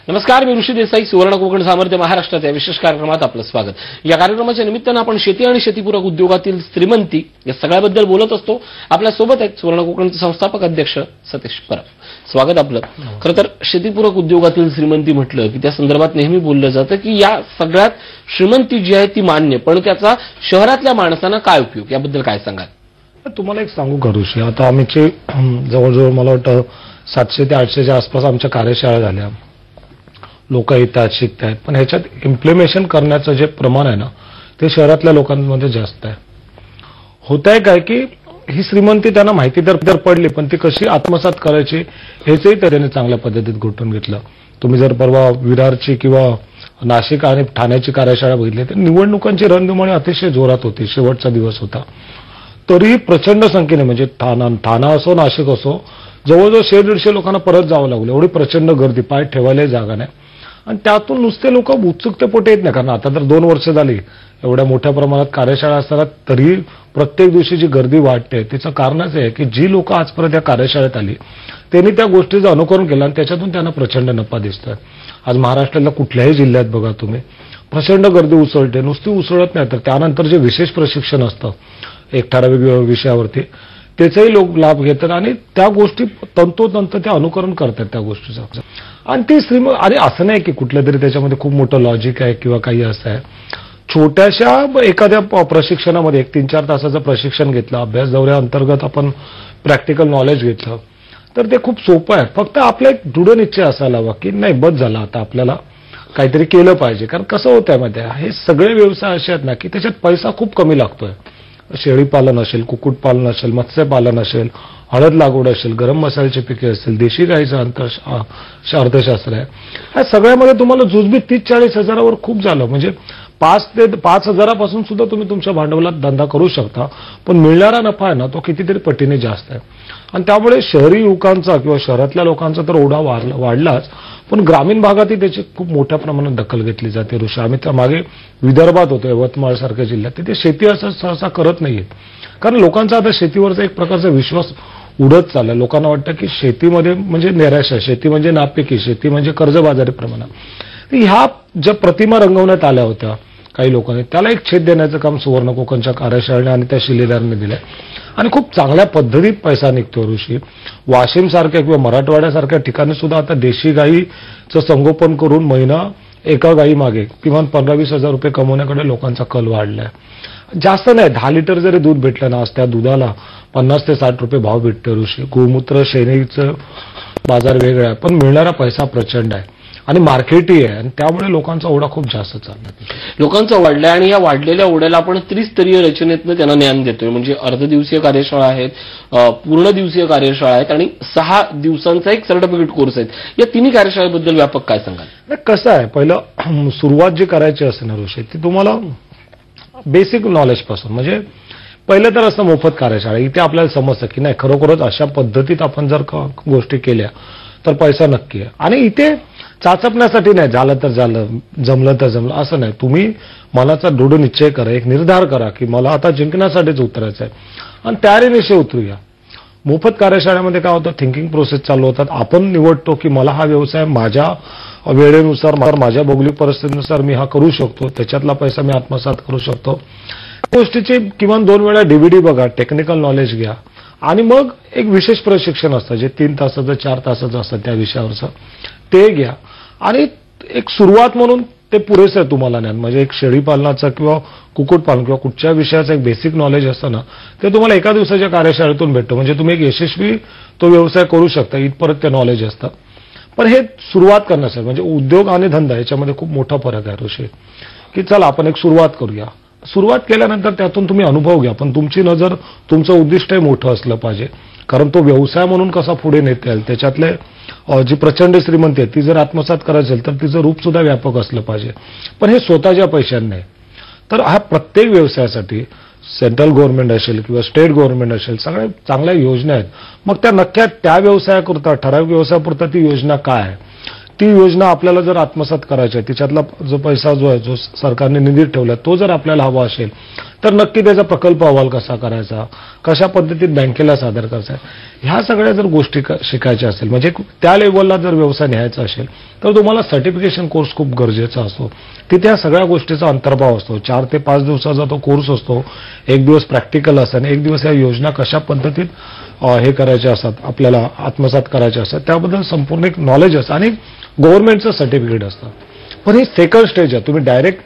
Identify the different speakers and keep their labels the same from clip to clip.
Speaker 1: नमस्कार, मी ऋषी देसाई. सुवर्ण कोकण सामर्थ्य महाराष्ट्राच्या विशेष कार्यक्रमात आपलं स्वागत. या कार्यक्रमाच्या निमित्तानं आपण शेती आणि शेतीपूरक उद्योगातील श्रीमंती या सगळ्याबद्दल बोलत असतो. आपल्या सोबत आहेत सुवर्ण कोकणचे संस्थापक अध्यक्ष सतीश परब. स्वागत आपलं. खरं तर शेतीपूरक उद्योगातील श्रीमंती म्हटलं की त्या संदर्भात नेहमी बोललं जातं की या सगळ्यात श्रीमंती जी आहे ती मान्य, पण त्याचा शहरातल्या माणसांना काय उपयोग, याबद्दल काय सांगाल?
Speaker 2: तुम्हाला एक सांगू का ऋषी, आता आमचे जवळजवळ मला वाटतं 700 ते 800च्या आसपास आमच्या कार्यशाळा झाल्या. लोक येतात, शिकतात, पण ह्याच्यात इम्प्लिमेशन करण्याचं जे प्रमाण आहे ना ते शहरातल्या लोकांमध्ये जास्त आहे. होत आहे काय की ही श्रीमंती त्यांना माहिती तर पडली, पण ती कशी आत्मसात करायची हेचही त्याने चांगल्या पद्धतीत घोटून घेतलं. तुम्ही जर परवा विरारची किंवा नाशिक आणि ठाण्याची कार्यशाळा बघितली तर निवडणुकांची रणधुमाळी अतिशय जोरात होती. शेवटचा दिवस होता, तरीही प्रचंड संख्येने म्हणजे ठाणा असो नाशिक असो जवळजवळ 100-150 लोकांना परत जावं लागलं. एवढी प्रचंड गर्दी, पाय ठेवायला जागा नाही. आणि त्यातून नुसते लोक उत्सुकतेपोटी येत नाही, कारण आता तर 2 वर्ष झाली एवढ्या मोठ्या प्रमाणात कार्यशाळा असताना तरी प्रत्येक दिवशी जी गर्दी वाढते त्याचं कारणच आहे की जी लोक आजपर्यंत या कार्यशाळेत आली त्यांनी त्या गोष्टीचं अनुकरण केलं आणि त्याच्यातून त्यांना प्रचंड नफा दिसतोय. आज महाराष्ट्रातल्या कुठल्याही जिल्ह्यात बघा तुम्ही, प्रचंड गर्दी उसळते. नुसती उसळत नाही तर त्यानंतर जे विशेष प्रशिक्षण असतं एक ठराविक विषयावरती त्याचाही लोक लाभ घेतात आणि त्या गोष्टी तंतोतंत ते अनुकरण करतात त्या गोष्टीचं. आणि ती आणि असं नाही की कुठलं तरी त्याच्यामध्ये खूप मोठं लॉजिक आहे किंवा काही असं आहे. छोट्याशा एखाद्या प्रशिक्षणामध्ये 1-3-4 तासाचं प्रशिक्षण घेतलं, अभ्यास दौऱ्याअंतर्गत आपण प्रॅक्टिकल नॉलेज घेतलं तर ते खूप सोपं आहे. फक्त आपला एक दृढ निश्चय असायला हवा की नाही, बस झाला, आता आपल्याला काहीतरी केलं पाहिजे. कारण कसं होतंय माहिती आहे, हे सगळे व्यवसाय असे आहेत ना की त्याच्यात पैसा खूप कमी लागतोय. शेळीपालन असेल, कुक्कुटपालन असेल, मत्स्यपालन असेल, हळद लागवड असेल, गरम मसाल्याची पिके असतील, देशी गाईचं अर्थशास्त्र आहे. या सगळ्यामध्ये तुम्हाला जुजबी 30-40 हजारावर खूप झालं. म्हणजे 5 ते 5 हजारापासून सुद्धा तुम्ही तुमच्या भांडवलात धंदा करू शकता, पण मिळणारा नफा आहे ना तो कितीतरी पटीने जास्त आहे. आणि त्यामुळे शहरी युवकांचा किंवा शहरातल्या लोकांचा तर ओढा वाढलाच, पण ग्रामीण भागातही त्याची खूप मोठ्या प्रमाणात दखल घेतली जाते. ऋषी, आम्ही त्या मागे विदर्भात होतो, यवतमाळ सारख्या जिल्ह्यात, तिथे शेती असं सहसा करत नाहीये. कारण लोकांचा आता शेतीवरचा एक प्रकारचा विश्वास उडत चालला. लोकांना वाटतं की शेतीमध्ये म्हणजे निराशा, शेती म्हणजे नापिकी, शेती म्हणजे कर्जबाजारी प्रमाणात. ह्या ज्या प्रतिमा रंगवण्यात आल्या होत्या काही लोकांनी, त्याला एक छेद देण्याचं काम सुवर्ण कोकणच्या कार्यशाळेने आणि त्या शिलेदारांनी दिलंय आणि खूप चांगल्या पद्धतीत पैसा निघतो. ऋषी, वाशिम सारख्या किंवा मराठवाड्यासारख्या ठिकाणी सुद्धा आता देशी गायीचं संगोपन करून महिना एका गायी मागे किमान 15-20 हजार रुपये कमवण्याकडे लोकांचा कल वाढलाय. जास्त नाही, 10 लिटर जरी दूध भेटलं ना, आज त्या दुधाला 50 ते 60 रुपये भाव भेटतो. ऋषी, गोमूत्र शेणीचं बाजार वेगळा आहे, पण मिळणारा पैसा प्रचंड आहे आणि मार्केटही आहे आणि त्यामुळे लोकांचा ओढा खूप जास्त चालला.
Speaker 1: लोकांचा वाढलाय आणि या वाढलेल्या ओढ्याला आपण त्रिस्तरीय रचनेतनं त्यांना ज्ञान देतोय. म्हणजे अर्धदिवसीय कार्यशाळा आहेत, पूर्ण दिवसीय कार्यशाळा आहेत आणि 6 दिवसांचा एक सर्टिफिकेट कोर्स आहेत. या तिन्ही कार्यशाळेबद्दल व्यापक काय सांगाल?
Speaker 2: कसं आहे, पहिलं सुरुवात जी करायची असते ना ऋषी, ती तुम्हाला बेसिक नॉलेज पासून, म्हणजे पहिलं तर असं मोफत कार्यशाळा, इथे आपल्याला समजतं की नाही खरोखरच अशा पद्धतीत आपण जर गोष्टी केल्या तर पैसा नक्की आहे. आणि इथे चाचपण्यासाठी नाही, झालं तर झालं, जमलं तर जमलं असं नाही. तुम्ही मनाचा दृढ निश्चय करा, एक निर्धार करा की मला आता जिंकण्यासाठीच उतरायचं आहे आणि तयारीनिशी उतरूया. मोफत कार्यशाळेमध्ये काय होतं, थिंकिंग प्रोसेस चालू होतात. आपण निवडतो की मला हा व्यवसाय माझ्या वेळेनुसार, माझ्या भौगोलिक परिस्थितीनुसार मी हा करू शकतो, त्याच्यातला पैसा मी आत्मसात करू शकतो. गोष्टीची किमान 2 वेळा DVD बघा, टेक्निकल नॉलेज घ्या आणि मग एक विशेष प्रशिक्षण असतं जे 3 तासाचं 4 तासाचं असतं त्या विषयावरचं, ते घ्या. आणि एक सुरुवात म्हणून ते पुरेसं आहे तुम्हाला ज्ञान. म्हणजे एक शेळीपालनाचं किंवा कुक्कुटपालन किंवा कुठच्या विषयाचं एक बेसिक नॉलेज असतं ना, ते तुम्हाला एका दिवसाच्या कार्यशाळेतून भेटतं. म्हणजे तुम्ही एक यशस्वी तो व्यवसाय करू शकता, इथपर्यंत ते नॉलेज असतं. पण हे सुरुवात करण्यासाठी, म्हणजे उद्योग आणि धंदा याच्यामध्ये खूप मोठा फरक आहे ऋषी, की चला आपण एक सुरुवात करूया. सुरुवात केल्यानंतर त्यातून तुम्ही अनुभव घ्या, पण तुमची नजर, तुमचं उद्दिष्टही मोठं असलं पाहिजे. कारण तो व्यवसाय म्हणून कसा पुढे नेता येईल, त्याच्यातले जी प्रचंड श्रीमंती आहे ती जर आत्मसात करायची असेल तर तिचं रूप सुद्धा व्यापक असलं पाहिजे. पण हे स्वतःच्या पैशांनी. तर हा प्रत्येक व्यवसायासाठी सेंट्रल गव्हर्नमेंट असेल किंवा स्टेट गव्हर्नमेंट असेल, सगळ्या चांगल्या योजना आहेत. मग त्या नक्की त्या व्यवसायाकरता, ठराविक व्यवसायापुरता ती योजना काय आहे, ती योजना आपल्याला जर आत्मसात करायची आहे, तिच्यातला जो पैसा जो आहे, जो सरकारने निधी ठेवला तो जर आपल्याला हवा असेल तर नक्की त्याचा प्रकल्प अहवाल कसा करायचा, कशा पद्धतीत बँकेला सादर करायचा, ह्या सगळ्या जर गोष्टी शिकायच्या असेल, म्हणजे त्या लेवलला जर व्यवसाय न्यायचा असेल तर तुम्हाला सर्टिफिकेशन कोर्स खूप गरजेचा असतो. तिथे या सगळ्या गोष्टीचा अंतर्भाव असतो. 4 ते 5 दिवसाचा तो कोर्स असतो. 1 दिवस प्रॅक्टिकल असतं आणि 1 दिवस या योजना कशा पद्धतीत हे करायच्या असतात, आपल्याला आत्मसात करायच्या असतात, त्याबद्दल संपूर्ण एक नॉलेज असतं आणि गव्हर्नमेंटचं सर्टिफिकेट असतं. पण ही सेकंड स्टेज आहे. तुम्ही डायरेक्ट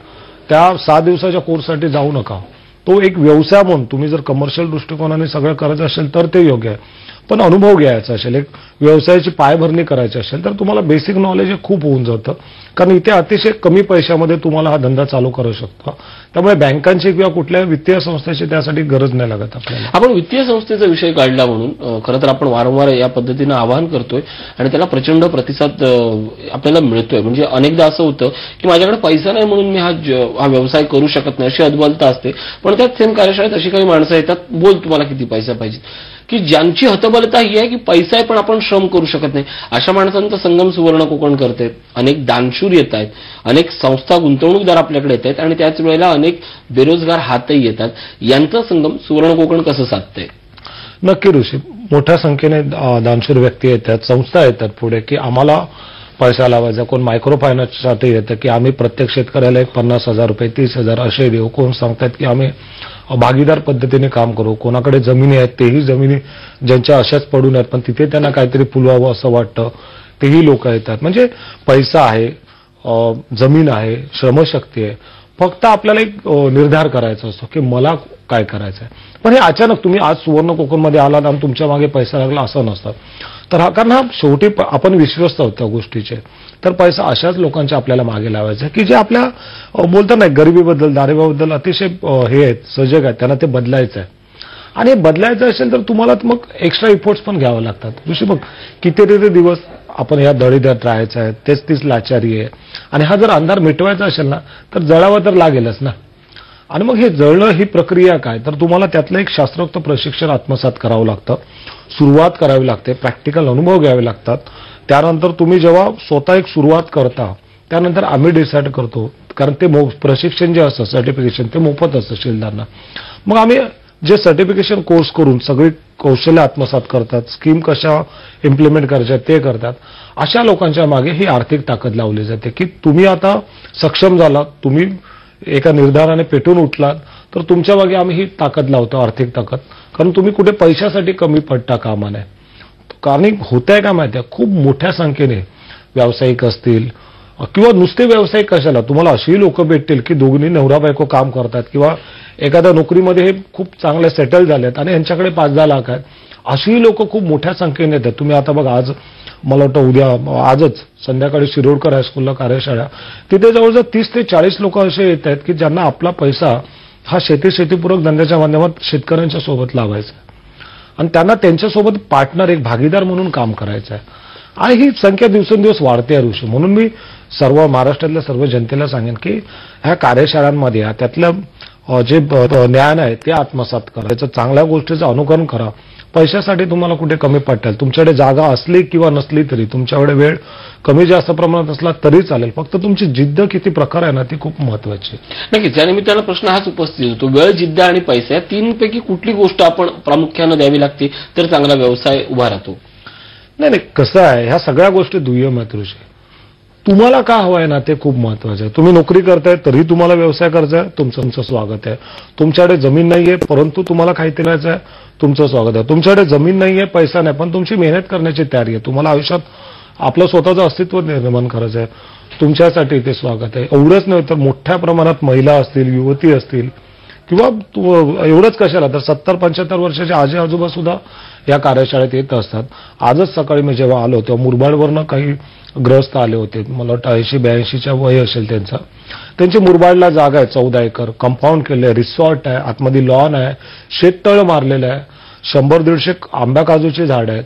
Speaker 2: त्या 6 दिवसाच्या कोर्ससाठी जाऊ नका. तो एक व्यवसाय म्हणून तुम्ही जर कमर्शियल दृष्टिकोनाने सगळं करायचं असेल तर ते योग्य आहे. पण अनुभव घ्यायचा असेल, एक व्यवसायाची पायभरणी करायची असेल तर तुम्हाला बेसिक नॉलेज हे खूप होऊन जातं. कारण इथे अतिशय कमी पैशामध्ये तुम्हाला हा धंदा चालू करू शकता. त्यामुळे बँकांची किंवा कुठल्या वित्तीय संस्थेची त्यासाठी गरज नाही लागत आपल्याला.
Speaker 1: आपण वित्तीय संस्थेचा विषय काढला म्हणून खरं तर आपण वारंवार या पद्धतीनं आवाहन करतोय आणि त्याला प्रचंड प्रतिसाद आपल्याला मिळतोय. म्हणजे अनेकदा असं होतं की माझ्याकडे पैसा नाही म्हणून मी हा व्यवसाय करू शकत नाही अशी अद्वलता असते. पण त्याच सेम कार्यशाळेत अशी काही माणसं येतात, बोल तुम्हाला किती पैसा पाहिजे, की ज्यांची हतबलता ही आहे की पैसा आहे पण आपण श्रम करू शकत नाही. अशा माणसांचा संगम सुवर्ण कोकण करते. अनेक दानशूर येत आहेत, अनेक संस्था गुंतवणूकदार आपल्याकडे येत आहेत आणि त्याच वेळेला अनेक बेरोजगार हातही येतात. यांचा संगम सुवर्ण कोकण कसं साधतंय?
Speaker 2: नक्की ऋषी, मोठ्या संख्येने दानशूर व्यक्ती येतात, संस्था येतात पुढे की आम्हाला पैसा लावायचा. कोण मायक्रो फायनान्ससाठी येतं की आम्ही प्रत्येक शेतकऱ्याला एक 50,000 रुपये 30,000 असे देऊ. कोण सांगतात की आम्ही भागीदार पद्धतीने काम करू. कोणाकडे जमिनी आहेत तेही जमिनी ज्यांच्या अशाच पडून आहेत पण तिथे त्यांना काहीतरी फुलवावं असं वाटतं तेही लोक येतात. म्हणजे पैसा आहे, जमीन आहे, श्रमशक्ती आहे. फक्त आपल्याला एक निर्धार करायचा असतो की मला काय करायचं आहे. पण हे अचानक तुम्ही आज सुवर्ण कोकणमध्ये आलात आणि तुमच्या मागे पैसा लागला असं नसतं. तर कारण हा शेवटी आपण विश्वस्त आहोत त्या गोष्टीचे. तर पैसा अशाच लोकांच्या आपल्याला मागे लावायचा की जे आपल्या बोलतात नाही गरिबीबद्दल, दारिद्र्याबद्दल अतिशय हे आहेत, सजग आहेत, त्यांना ते बदलायचं आहे. आणि बदलायचं असेल तर तुम्हाला मग एक्स्ट्रा इफोर्ट्स पण घ्यावे लागतात. दुसरी मग कितीतरी दिवस आपण या दळीद्यात राहायचं आहे, तेच तीच लाचारी आहे. आणि हा जर अंधार मिटवायचा असेल ना तर जळावं तर लागेलच ना. आणि मग हे जळणं ही प्रक्रिया काय, तर तुम्हाला त्यातलं एक शास्त्रोक्त प्रशिक्षण आत्मसात करावं लागतं, सुरुवात करावी लागते, प्रॅक्टिकल अनुभव घ्यावे लागतात. त्यानंतर तुम्ही जेव्हा स्वतः एक सुरुवात करता त्यानंतर आम्ही डिसाईड करतो, कारण ते प्रशिक्षण जे असतं सर्टिफिकेशन ते मोफत असतं शिल्दांना. मग आम्ही जे सर्टिफिकेशन कोर्स करून सगळी कौशल्य आत्मसात करतात, स्कीम कशा इम्प्लिमेंट करायच्या ते करतात. अशा लोकांच्या मागे ही आर्थिक ताकद लावली जाते की तुम्ही आता सक्षम झालात, तुम्ही एका निर्धाराने पेटून उठलात तर तुमच्या मागे आम्ही ही ताकद लावतो, आर्थिक ताकद. कारण तुम्ही कुठे पैशासाठी कमी पडता कामा नये. कारण होत आहे का माहिती आहे, खूप मोठ्या संख्येने व्यावसायिक असतील किंवा नुसते व्यावसायिक कशाला, तुम्हाला अशीही लोक भेटतील की दोघी नवरा बायको काम करतात किंवा एखाद्या नोकरीमध्ये हे खूप चांगले सेटल झालेत आणि यांच्याकडे 5-10 लाख आहेत. अशीही लोक खूप मोठ्या संख्येने येतात. तुम्ही आता बघा, आज मला वाटतं उद्या आजच संध्याकाळी शिरोडकर हायस्कूलला कार्यशाळा, तिथे जवळजवळ 30 ते 40 लोक असे येत आहेत की ज्यांना आपला पैसा हा शेतीपूरक धंद्याच्या माध्यमात शेतकऱ्यांच्या सोबत लावायचा आणि त्यांना त्यांच्यासोबत पार्टनर, एक भागीदार म्हणून काम करायचं आहे. आणि ही संख्या दिवसेंदिवस वाढते आहे ऋषी. म्हणून मी सर्व महाराष्ट्रातल्या सर्व जनतेला सांगेन की ह्या कार्यशाळांमध्ये त्यातलं जे ज्ञान आहे ते आत्मसात करा, त्याचं चांगल्या गोष्टीचं अनुकरण करा. पैशासाठी तुम्हाला कुठे कमी पडताल, तुमच्याकडे जागा असली किंवा नसली तरी, तुमच्याकडे वेळ कमी जास्त प्रमाणात असला तरी चालेल. फक्त तुमची जिद्द किती प्रकार आहे ना ती खूप महत्वाची.
Speaker 1: नक्कीच. त्या निमित्तानं प्रश्न हाच उपस्थित होतो, वेळ, जिद्द आणि पैसा या तीनपैकी कुठली गोष्ट आपण प्रामुख्यानं द्यावी लागते तर चांगला व्यवसाय उभा राहतो?
Speaker 2: नाही, कसं आहे, ह्या सगळ्या गोष्टी दुय्यम आहेत ऋषी. तुम्हाला का हवं आहे ना ते खूप महत्वाचं आहे. तुम्ही नोकरी करताय तरी तुम्हाला व्यवसाय करायचा आहे, तुमचं स्वागत आहे. तुमच्याकडे जमीन नाहीये परंतु तुम्हाला काहीतरी करायचं आहे, तुमचं स्वागत आहे. तुमच्याकडे जमीन नाहीये, पैसा नाही, पण तुमची मेहनत करण्याची तयारी आहे, तुम्हाला आयुष्यात आपलं स्वतःचं अस्तित्व निर्माण करायचं आहे, तुमच्यासाठी ते स्वागत आहे. एवढंच नाही तर मोठ्या प्रमाणात महिला असतील, युवती असतील किंवा एवढंच कशाला तर 70-75 वर्षाचे आजी आजोबा सुद्धा या कार्यशाळेत येत असतात. आजच सकाळी मी जेव्हा आलो तेव्हा मुरबाडवरनं काही ग्रस्त आले होते. मला वाटतं 80-82च्या वय असेल त्यांचा. त्यांची मुरबाडला जागा आहे 14 एकर, कंपाऊंड केलं आहे, रिसॉर्ट आहे, आतमध्ये लॉन आहे, शेततळ मारलेलं आहे, 100-150 आंब्या काजूची झाड आहेत.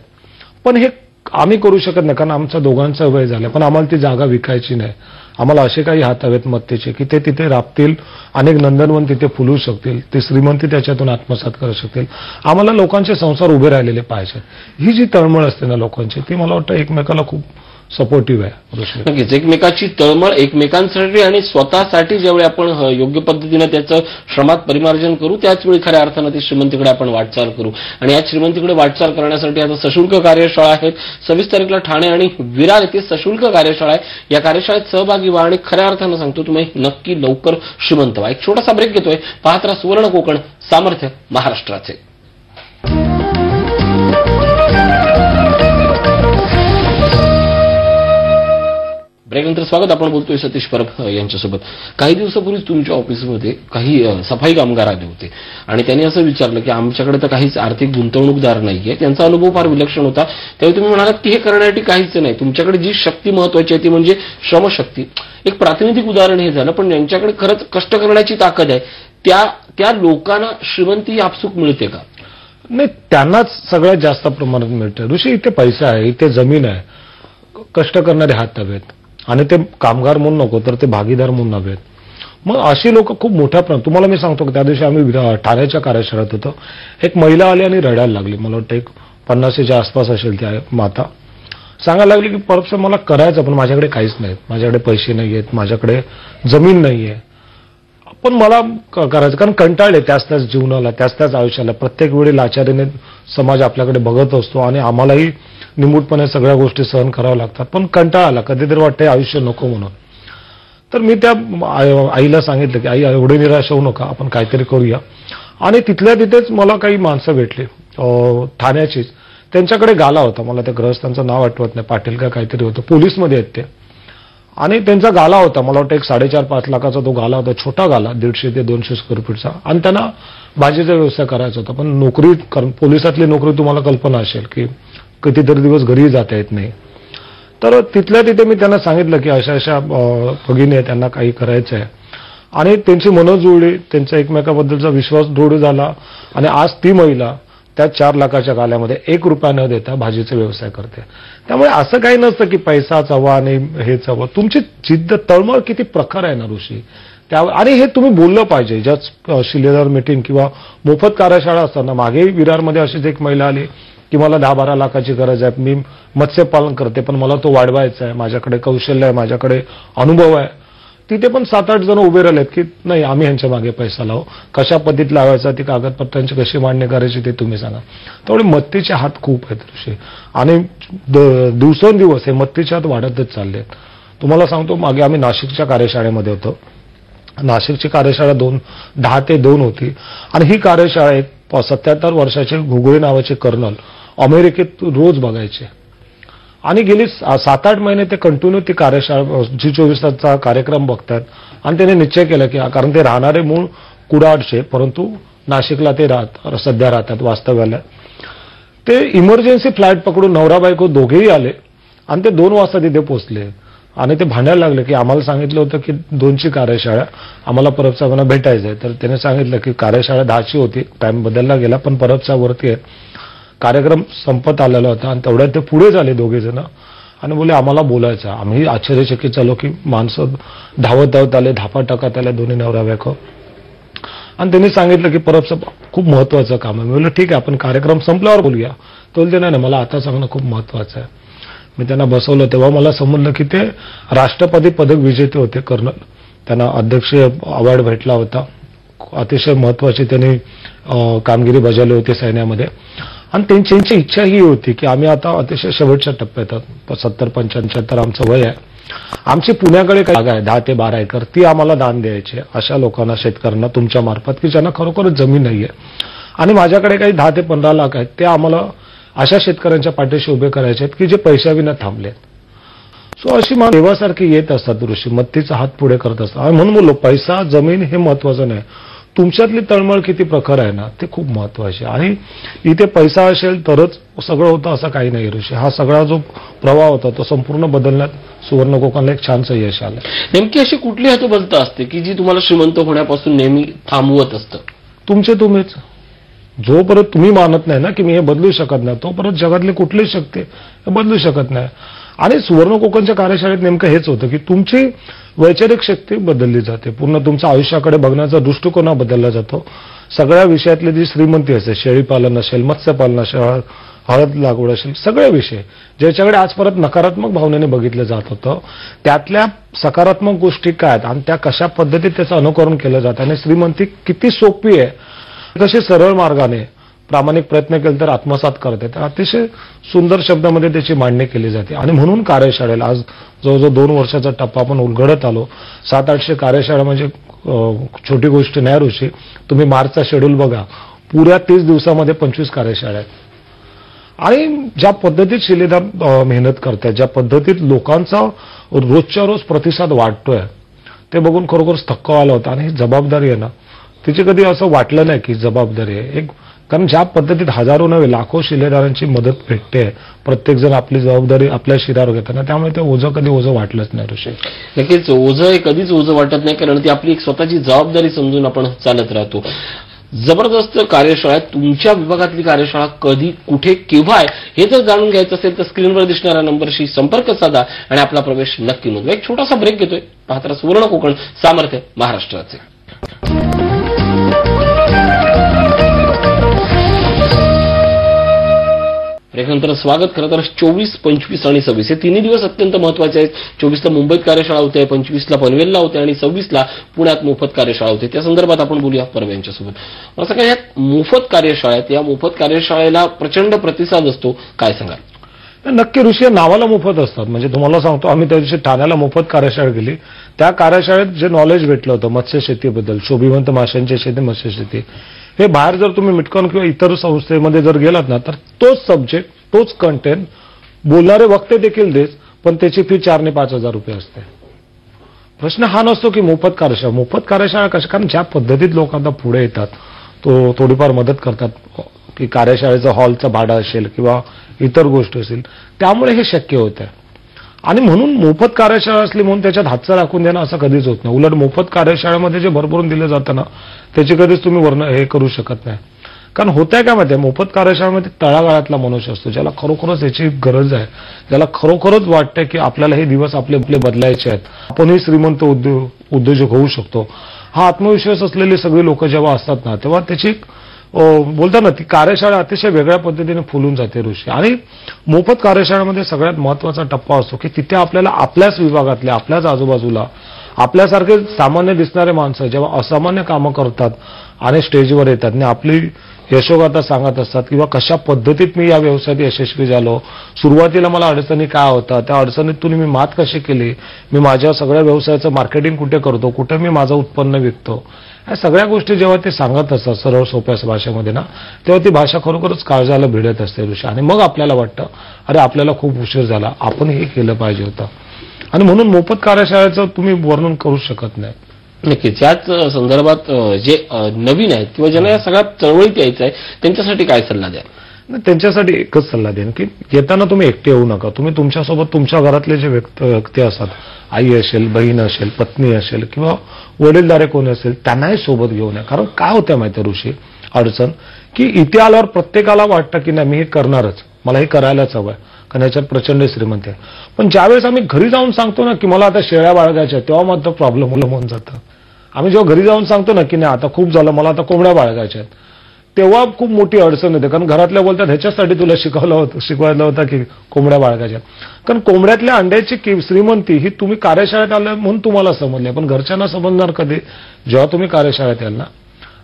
Speaker 2: पण हे आम्ही करू शकत नाही कारण आमच्या दोघांचं वय झालं. पण आम्हाला ती जागा विकायची नाही. आम्हाला असे काही हात हवेत मत्तेचे की ते तिथे राबतील, अनेक नंदनवन तिथे फुलू शकतील, ते श्रीमंती त्याच्यातून आत्मसात करू शकतील. आम्हाला लोकांचे संसार उभे राहिलेले पाहिजे. ही जी तळमळ असते ना लोकांची, ती मला वाटतं एकमेकाला खूप सपोर्टिव्ह आहे ऋषी.
Speaker 1: नक्कीच एकमेकाची तळमळ एकमेकांसाठी आणि स्वतःसाठी ज्यावेळी आपण योग्य पद्धतीने त्याचं श्रमात परिमार्जन करू त्याचवेळी खऱ्या अर्थानं ती श्रीमंतीकडे आपण वाटचाल करू. आणि या श्रीमंतीकडे वाटचाल करण्यासाठी आता सशुल्क कार्यशाळा आहेत. 26 तारीखला ठाणे आणि विरार येथे सशुल्क कार्यशाळा आहे. या कार्यशाळेत सहभागी व्हा आणि खऱ्या अर्थानं सांगतो तुम्ही नक्की लवकर श्रीमंत व्हा. एक छोटासा ब्रेक घेतोय. पाहत राहा सुवर्ण कोकण, सामर्थ्य महाराष्ट्राचे. ब्रेकनंतर स्वागत. आपण बोलतोय सतीश परब यांच्यासोबत. काही दिवसापूर्वी तुमच्या ऑफिसमध्ये काही सफाई कामगार आले होते आणि त्यांनी असं विचारलं की आमच्याकडे तर काहीच आर्थिक गुंतवणूकदार नाहीये. त्यांचा अनुभव फार विलक्षण होता. त्यावेळी तुम्ही म्हणालात की हे करण्यासाठी काहीच नाही, तुमच्याकडे जी शक्ती महत्वाची आहे ती म्हणजे श्रमशक्ती. एक प्रातिनिधिक उदाहरण हे झालं, पण ज्यांच्याकडे खरंच कष्ट करण्याची ताकद आहे त्या लोकांना श्रीमंती आपसूक मिळते का?
Speaker 2: नाही, त्यांनाच सगळ्यात जास्त प्रमाणात मिळतं ऋषी. इथे पैसा आहे, इथे जमीन आहे, कष्ट करणारे हात हवेत आणि ते कामगार म्हणून नको तर ते भागीदार म्हणून नव्हेत. मग अशी लोक खूप मोठ्या प्रमाणात, तुम्हाला मी सांगतो की त्या दिवशी आम्ही ठाण्याच्या कार्यशाळेत होतो. एक महिला आली आणि रडायला लागली. मला वाटतं एक 50च्या आसपास असेल त्या माता. सांगायला लागली की परत मला करायचं पण माझ्याकडे काहीच नाही, माझ्याकडे पैसे नाहीयेत, माझ्याकडे जमीन नाहीये, पण मला करायचं. कारण कंटाळले त्याच जीवनाला, त्याच आयुष्याला. प्रत्येक वेळी लाचारीने समाज आपल्याकडे बघत असतो आणि आम्हालाही निमूटपणे सगळ्या गोष्टी सहन कराव्या लागतात. पण कंटाळा आला, कधीतरी वाटतंय आयुष्य नको म्हणून. तर मी त्या आईला सांगितलं की आई एवढे निराश होऊ नका, आपण काहीतरी करूया. आणि तिथल्या तिथेच मला काही माणसं भेटली ठाण्याचीच. त्यांच्याकडे गाला होता, मला त्या ग्रहस्थांचं नाव आठवत नाही, पाटील का काहीतरी होतं, पोलीसमध्ये आहेत ते. आणि त्यांचा गाला होता, मला वाटतं एक 4.5-5 लाखाचा तो गाला होता, छोटा गाला, 150 ते 200 स्क्वेअर फीटचा. आणि त्यांना भाजीचा व्यवसाय करायचा होता. पण नोकरी, कारण पोलिसातली नोकरी तुम्हाला कल्पना असेल की कितीतरी दिवस घरी जाता येत नाही. तर तिथल्या तिथे मी त्यांना सांगितलं की अशा अशा भगिनी आहे, त्यांना काही करायचं आहे. आणि त्यांची मनं जुळली, त्यांचा एकमेकाबद्दलचा विश्वास दृढ झाला. आणि आज ती महिला त्या 4 लाखाच्या गाल्यामध्ये 1 रुपया न देता भाजीचा व्यवसाय करते. त्यामुळे असं काही नसतं की पैसाच हवा आणि हेच हवं. तुमची जिद्द, तळमळ किती प्रखर आहे ना ऋषी. आणि हे तुम्ही बोललं पाहिजे. ज्या शिलेदार मीटिंग किंवा मोफत कार्यशाळा असताना, मागेही विरारमध्ये अशीच एक महिला आली की मला 10-12 लाखाची गरज आहे, मी मत्स्यपालन करते पण मला तो वाढवायचा आहे, माझ्याकडे कौशल्य आहे, माझ्याकडे अनुभव आहे. तिथे पण 7-8 जण उभे राहिलेत की नाही आम्ही ह्यांच्या मागे पैसा लावू, कशा पद्धतीत लावायचा, ती कागदपत्रांची कशी मांडणी करायची ते तुम्ही सांगा. त्यामुळे मत्तीचे हात खूप आहेत ऋषी. आणि दिवसेंदिवस हे मत्तीचे हात वाढतच चाललेत. तुम्हाला सांगतो, मागे आम्ही नाशिकच्या कार्यशाळेमध्ये होतो. नाशिकची कार्यशाळा 10 ते 2 होती. आणि ही कार्यशाळा एक 77 वर्षाचे घुगुळे नावाचे कर्नल अमेरिकेत रोज बघायचे. आणि गेली 7-8 महिने ते कंटिन्यू ती कार्यशाळा G24 तासचा कार्यक्रम बघतात. आणि त्याने निश्चय केला की कारण ते राहणारे मूळ कुडाळचे, परंतु नाशिकला ते सध्या राहतात वास्तव्याला. ते इमर्जन्सी फ्लाईट पकडून नवरा बायको दोघेही आले आणि ते 2 वाजता तिथे पोहोचले. आणि ते भांडायला लागले की आम्हाला सांगितलं होतं की 2ची कार्यशाळा, आम्हाला परब साहेबांना भेटायचं आहे. तर त्याने सांगितलं की कार्यशाळा 10ची होती, टाइम बदलला गेला, पण परब साहेब वरती आहे. कार्यक्रम संपत आलेला होता आणि तेवढ्यात ते पुढे झाले 2 जण आणि बोले आम्हाला बोलायचं. आम्ही आश्चर्यचकित झालो की माणसं धावत आले, धापा टाकत आले, दोन्ही नवरा बायको. आणि त्यांनी सांगितलं की परब साहेब खूप महत्वाचं काम आहे. मी बोललो ठीक आहे, आपण कार्यक्रम संपल्यावर बोलूया. तो बोलते नाही, मला आता सांगणं खूप महत्वाचं आहे. मी त्यांना बसवलं तेव्हा मला समजलं की ते राष्ट्रपती पदक विजेते होते कर्नल. त्यांना अध्यक्षीय अवॉर्ड भेटला होता. अतिशय महत्वाची त्यांनी कामगिरी बजावली होती सैन्यामध्ये. आणि त्यांची इच्छा ही होती की आम्ही आता अतिशय शेवटच्या टप्प्यात आहोत, 70-75 आमचं वय आहे. आमची पुण्याकडे काय जागा आहे 10 ते 12 एकर, ती आम्हाला दान द्यायची अशा लोकांना, शेतकऱ्यांना तुमच्या मार्फत की ज्यांना खरोखरच जमीन नाहीये. आणि माझ्याकडे काही 10 ते 15 लाख आहेत, ते आम्हाला अशा शेतकऱ्यांच्या पाठीशी उभे करायचे आहेत की जे पैशाविना थांबलेत. सो अशी देवासारखी येत असतात ऋषी, मत्तीचा हात पुढे करत असतात. आणि म्हणून बोललो पैसा जमीन हे महत्वाचं नाही, तुमच्यातली तळमळ किती प्रखर आहे ना ते खूप महत्वाचे. आणि इथे पैसा असेल तरच सगळं होतं असं काही नाही ऋषी. हा सगळा जो प्रवाह होता तो संपूर्ण बदलण्यात सुवर्ण कोकणला एक छानसं यश आलं.
Speaker 1: नेमकी अशी कुठली हतबलता असते की जी तुम्हाला श्रीमंत होण्यापासून नेहमी थांबवत असतं?
Speaker 2: तुम्हीच. जोपर्यंत तुम्ही मानत नाही ना की मी हे बदलू शकत नाही, तोपर्यंत जगातली कुठलीच शक्ती हे बदलू शकत नाही. आणि सुवर्ण कोकणच्या कार्यशाळेत नेमकं हेच होतं की तुमची वैचारिक शक्ती बदलली जाते, पूर्ण तुमच्या आयुष्याकडे बघण्याचा दृष्टिकोन बदलला जातो. सगळ्या विषयातली जी श्रीमंती असेल, शेळीपालन असेल, मत्स्यपालन असेल, हळद लागवड असेल, सगळे विषय ज्याच्याकडे आज परत नकारात्मक भावनेने बघितलं जात होतं, त्यातल्या सकारात्मक गोष्टी काय आहेत आणि त्या कशा पद्धतीत त्याचं अनुकरण केलं जातं आणि श्रीमंती किती सोपी आहे, कशी सरळ मार्गाने प्रामाणिक प्रयत्न केले तर आत्मसात करते, तर अतिशय सुंदर शब्दामध्ये त्याची मांडणी केली जाते. आणि म्हणून कार्यशाळेला आज जवळजवळ 2 वर्षाचा टप्पा आपण उलगडत आलो. 700-800 कार्यशाळा म्हणजे छोटी गोष्ट नाही ऋषी. तुम्ही मार्चचा शेड्यूल बघा, पुऱ्या 30 दिवसामध्ये 25 कार्यशाळा आहेत. आणि ज्या पद्धतीत शिलेदार मेहनत करतायत, ज्या पद्धतीत लोकांचा रोजच्या रोज प्रतिसाद वाढतोय, ते बघून खरोखरच थक्क आलं होतं. आणि ही जबाबदारी आहे ना, तिची कधी असं वाटलं नाही की जबाबदारी आहे एक, कारण ज्या पद्धतीत हजारो नव्हे लाखो शिलेदारांची मदत भेटते, प्रत्येक जण आपली जबाबदारी आपल्या शिरावर घेताना, त्यामुळे ते ओझं कधी ओझं वाटलंच नाही ऋषी.
Speaker 1: नक्कीच ओझं हे कधीच ओझं वाटत नाही, कारण ती आपली एक स्वतःची जबाबदारी समजून आपण चालत राहतो. जबरदस्त कार्यशाळा, तुमच्या विभागातली कार्यशाळा कधी, कुठे, केव्हा आहे हे जर जाणून घ्यायचं असेल तर स्क्रीनवर दिसणाऱ्या नंबरशी संपर्क साधा आणि आपला प्रवेश नक्की नोंदवा. एक छोटासा ब्रेक घेतोय. पाहत रहा सुवर्ण कोकण, सामर्थ्य महाराष्ट्राचे. ब्रेकनंतर स्वागत. खरं तर 24, 25 आणि 26 हे तिन्ही दिवस अत्यंत महत्वाचे आहेत. 24ला मुंबईत कार्यशाळा होते, 25ला पनवेलला होते आणि 26ला पुण्यात मोफत कार्यशाळा होते. त्या संदर्भात आपण बोलूया परवा यांच्यासोबत. असं काय यात मोफत कार्यशाळेत, या मोफत कार्यशाळेला प्रचंड प्रतिसाद असतो, काय सांगाल?
Speaker 2: नक्की ऋषी, नावाला मोफत असतात. म्हणजे तुम्हाला सांगतो, आम्ही त्या दिवशी ठाण्याला मोफत कार्यशाळा गेली. त्या कार्यशाळेत जे नॉलेज भेटलं होतं मत्स्यशेतीबद्दल, शोभिवंत माशांची शेती, मत्स्यशेती, हे बाहेर जर तुम्ही मिटकॉन किंवा इतर संस्थेमध्ये जर गेलात ना, तर तोच सब्जेक्ट, तोच कंटेंट बोलणारे वक्ते देखील देत, पण त्याची फी 4 ने 5 हजार रुपये असते. प्रश्न हा नसतो की मोफत कार्यशाळा कशा, कारण ज्या पद्धतीत लोक आता पुढे येतात, तो थोडीफार मदत करतात की कार्यशाळेचं हॉलचं भाडं असेल किंवा इतर गोष्टी असेल, त्यामुळे हे शक्य होत आहे. आणि म्हणून मोफत कार्यशाळा असली म्हणून त्याच्यात हातचं राखून देणं असं कधीच होत नाही. उलट मोफत कार्यशाळेमध्ये जे भरभरून दिलं जातं ना, त्याची कधीच तुम्ही हे करू शकत नाही. कारण होत आहे काय माहिती आहे, मोफत कार्यशाळेमध्ये तळागाळातला मनुष्य असतो, ज्याला खरोखरच याची गरज आहे, ज्याला खरोखरच वाटतंय की आपल्याला हे दिवस आपले बदलायचे आहेत, आपणही श्रीमंत उद्योजक होऊ शकतो. हा आत्मविश्वास असलेली सगळी लोक जेव्हा असतात ना, तेव्हा त्याची बोलतात ना, ती कार्यशाळा अतिशय वेगळ्या पद्धतीने फुलून जाते ऋषी. आणि मोफत कार्यशाळेमध्ये सगळ्यात महत्वाचा टप्पा असतो की तिथे आपल्याला आपल्याच विभागातल्या, आपल्याच आजूबाजूला आपल्यासारखे सामान्य दिसणारे माणसं जेव्हा असामान्य कामं करतात आणि स्टेजवर येतात आणि आपली यशोगाथा सांगत असतात किंवा कशा पद्धतीत मी या व्यवसायात यशस्वी झालो, सुरुवातीला मला अडचणी काय होतात, त्या अडचणीतून मी मात कशी केली, मी माझ्या सगळ्या व्यवसायाचं मार्केटिंग कुठे करतो, कुठे मी माझं उत्पन्न विकतो, या सगळ्या गोष्टी जेव्हा ते सांगत असतात सरळ सोप्या भाषेमध्ये ना, तेव्हा ती भाषा खरोखरच काळजाला भिडत असते ऋषी. आणि मग आपल्याला वाटतं, अरे आपल्याला खूप उशीर झाला, आपण हे केलं पाहिजे होतं. आणि म्हणून मोफत कार्यशाळेचं तुम्ही वर्णन करू शकत नाही.
Speaker 1: नक्कीच. याच संदर्भात जे नवीन आहेत किंवा ज्यांना या सगळ्या चळवळीत यायचं आहे, त्यांच्यासाठी काय सल्ला द्या?
Speaker 2: त्यांच्यासाठी एकच सल्ला देईन की येताना तुम्ही एकटे येऊ नका. तुम्ही तुमच्यासोबत तुमच्या घरातले जे व्यक्ती असतात, आई असेल, बहीण असेल, पत्नी असेल किंवा वडीलधारे कोणी असेल, त्यांनाही सोबत घेऊन या. कारण काय होतं माहिती ऋषी अडचण, की इथे आल्यावर प्रत्येकाला वाटतं की नाही मी हे करणारच, मला हे करायलाच हवंय, कारण याच्यात प्रचंड श्रीमंत आहे. पण ज्यावेळेस आम्ही घरी जाऊन सांगतो ना की मला आता शेळ्या बाळगायच्या, तेव्हा मात्र प्रॉब्लेम होऊन जातं. आम्ही जेव्हा घरी जाऊन सांगतो ना की नाही आता खूप झालं, मला आता कोंबड्या बाळगायच्या आहेत, तेव्हा खूप मोठी अडचण येते. कारण घरातल्या बोलतात ह्याच्यासाठी तुला शिकवायला होतं की कोंबड्या बाळगायच्या. कारण कोंबड्यातल्या अंड्याची श्रीमंती ही तुम्ही कार्यशाळेत आल्या म्हणून तुम्हाला समजली, पण घरच्यांना समजणार कधी, जेव्हा तुम्ही कार्यशाळेत याल ना.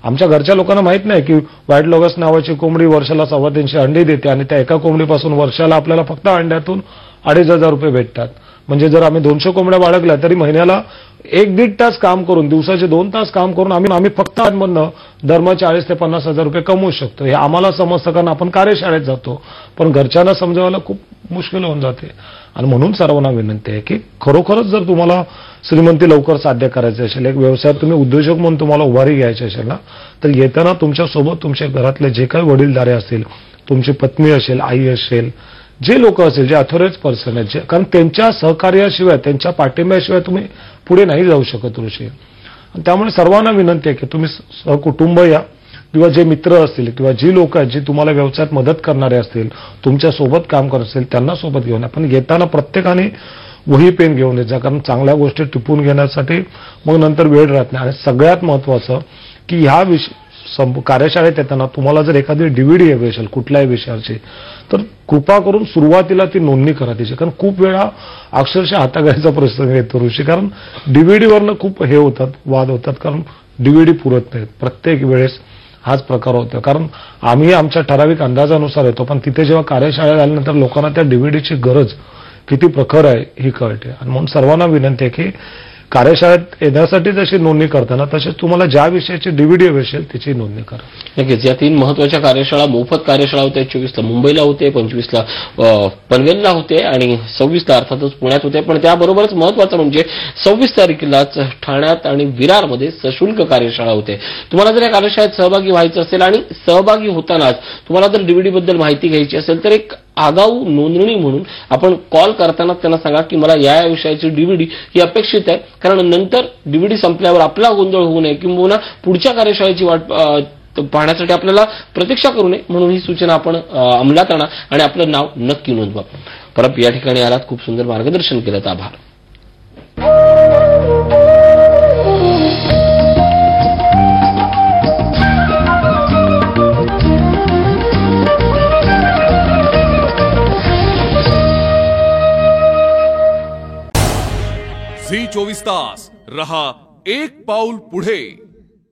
Speaker 2: आमच्या घरच्या लोकांना माहित नाही की व्हाईट लॉगस नावाची कोंबडी वर्षाला 350 अंडी देते आणि त्या एका कोंबडीपासून वर्षाला आपल्याला फक्त अंड्यातून 2,500 रुपये भेटतात. म्हणजे जर आम्ही 200 कोंबड्या बाळगल्या तरी महिन्याला 1-1.5 तास काम करून, दिवसाचे 2 तास काम करून आम्ही फक्त आतमधनं दरमहा 40,000 ते 50,000 रुपये कमवू शकतो. हे आम्हाला समजतं कारण आपण कार्यशाळेत जातो, पण घरच्यांना समजावायला खूप मुश्किल होऊन जाते. आणि म्हणून सर्वांना विनंती आहे की खरोखरच जर तुम्हाला श्रीमंती लवकर साध्य करायची असेल, एक व्यवसायात तुम्ही उद्योजक म्हणून तुम्हाला उभारी घ्यायची असेल ना, तर येताना तुमच्यासोबत तुमच्या घरातले जे काही वडीलधारे असतील, तुमची पत्नी असेल, आई असेल, जे लोक असेल, जे अथॉरिटी पर्सन आहेत, कारण त्यांच्या सहकार्याशिवाय, त्यांच्या पाठिंब्याशिवाय तुम्ही पुढे नाही जाऊ शकत ऋषी. त्यामुळे सर्वांना विनंती आहे की तुम्ही सहकुटुंब या किंवा जे मित्र असतील किंवा जी लोक आहेत जी तुम्हाला व्यवसायात मदत करणारे असतील, तुमच्या सोबत काम करत असतील, त्यांना सोबत घेऊन या. पण येताना प्रत्येकाने वही पेन घेऊन येत जा, कारण चांगल्या गोष्टी टिपून घेण्यासाठी मग नंतर वेळ राहत नाही. आणि सगळ्यात महत्वाचं की ह्या कार्यशाळेत येताना तुम्हाला जर एखादी DVD हवी असेल कुठल्याही विषयाची, तर कृपा करून सुरुवातीला ती नोंदणी करा तिची. कारण खूप वेळा अक्षरशः हातागायचा प्रसंग येतो ऋषी. कारण DVDवरनं खूप हे होतात, वाद होतात, कारण DVD पुरत नाहीत. प्रत्येक वेळेस हाच प्रकार होतो. कारण आम्ही आमच्या ठराविक अंदाजानुसार येतो, पण तिथे जेव्हा कार्यशाळा झाल्यानंतर लोकांना त्या DVDची गरज किती प्रखर आहे ही कळते. आणि म्हणून सर्वांना विनंती आहे की कार्यशाळेत येण्यासाठी जशी नोंदणी करताना तसेच तुम्हाला ज्या विषयाची DVD हवी असेल त्याची नोंदणी करा.
Speaker 1: नक्कीच या 3 महत्वाच्या कार्यशाळा मोफत कार्यशाळा होत्या. 24ला मुंबईला होते, 25ला पनवेलला होते आणि 26ला अर्थातच पुण्यात होते. पण त्याबरोबरच महत्वाचं म्हणजे 26 तारखेलाच ठाण्यात आणि विरारमध्ये सशुल्क कार्यशाळा होते. तुम्हाला जर या कार्यशाळेत सहभागी व्हायचं असेल आणि सहभागी होतानाच तुम्हाला जर DVD बद्दल माहिती घ्यायची असेल तर एक आगाऊ नोंदणी म्हणून आपण कॉल करताना त्यांना सांगा की मला या विषयाची DVD ही अपेक्षित आहे. कारण नंतर DVD संपल्यावर आपला गोंधळ होऊ नये किंवा पुढच्या कार्यशाळेची वाट पाहण्यासाठी आपल्याला प्रतीक्षा करू नये म्हणून ही सूचना आपण अंमलात आणा आणि आपलं नाव नक्की नोंदवा. परत या ठिकाणी आलात, खूप सुंदर मार्गदर्शन केलं, आभार.
Speaker 3: झी 24 तास रहा एक पाऊल पुढे.